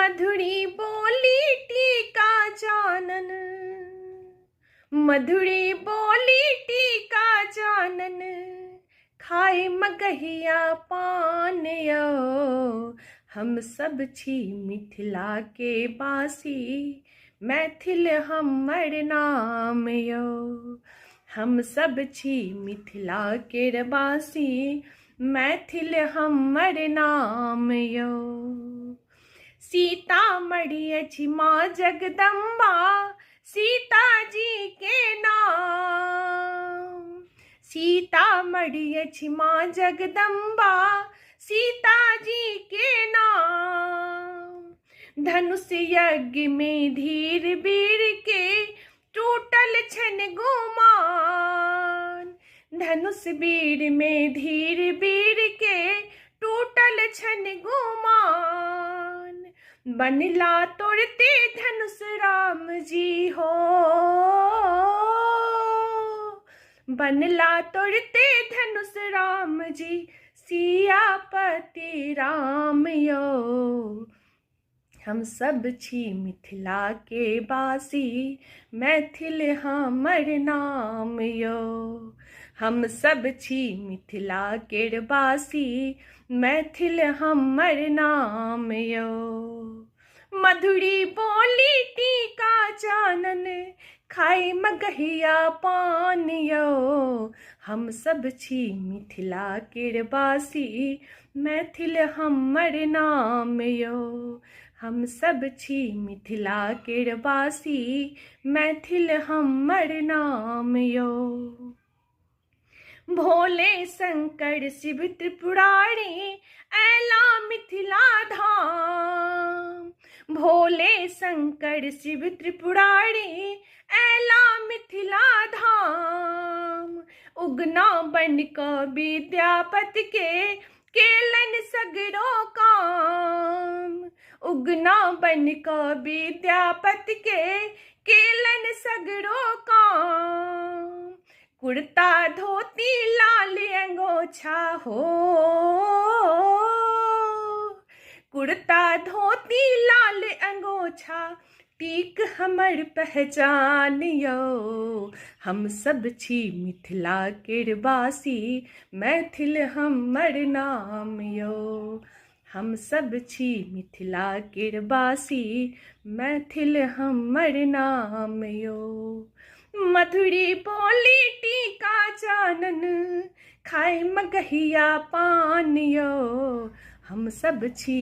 मधुरी बोली टीका चानन, मधुरी बोली टीका चानन, खाए मगहिया पान यो। हम सब छी मिथिला के बासी, मैथिल हमर नाम यो। हम सब छी मिथिला के बासी, मैथिल हमर नाम यो। सीतामढ़ी अछि माँ जगदम्बा, सीता जी के नाम। सीतामढ़ी अछि माँ जगदम्बा, सीता जी के नाम। धनुष यज्ञ में धीर वीर के, टूटल छन गुमान। धनुष वीर में धीर वीर के, टूटल छन गुमान। बनला तोड़ते धनुष राम जी हो, बनला तोड़ते धनुष राम जी, सियापति राम यो। हम सब छी मिथिला के बासी, मैथिल हमर नाम यो। हम सब छी मिथिला के बासी, मैथिल हमर नाम यो। मधुरी बोली टीका चानन, खाए मगहिया पान यो। हम सब छी मिथिला के बासी, मैथिल हमर नाम यो। हम सब छी मिथिला के बासी, मैथिल हमर नाम यो। भोले शंकर शिव त्रिपुरारी, ऐला मिथिला धाम। भोले शंकर शिव त्रिपुरारी, ऐला मिथिला धाम। उगना बन क विद्यापति के, केलन सगरो काम। उगना बन क विद्यापति के, केलन सगरो काम। कुर्ता धोती लाल अंगोछा हो, कुर्ता धोती लाल अंगोछा, टीक हमर पहचान यो। हम सब छी मिथिला के बासी, मैथिल हमर नाम यो। हम सब छी मिथिला के बासी, मैथिल हमर नाम यो। मधुरी बोली टीका चानन, खाए मगहिया पान यो। हम सब छी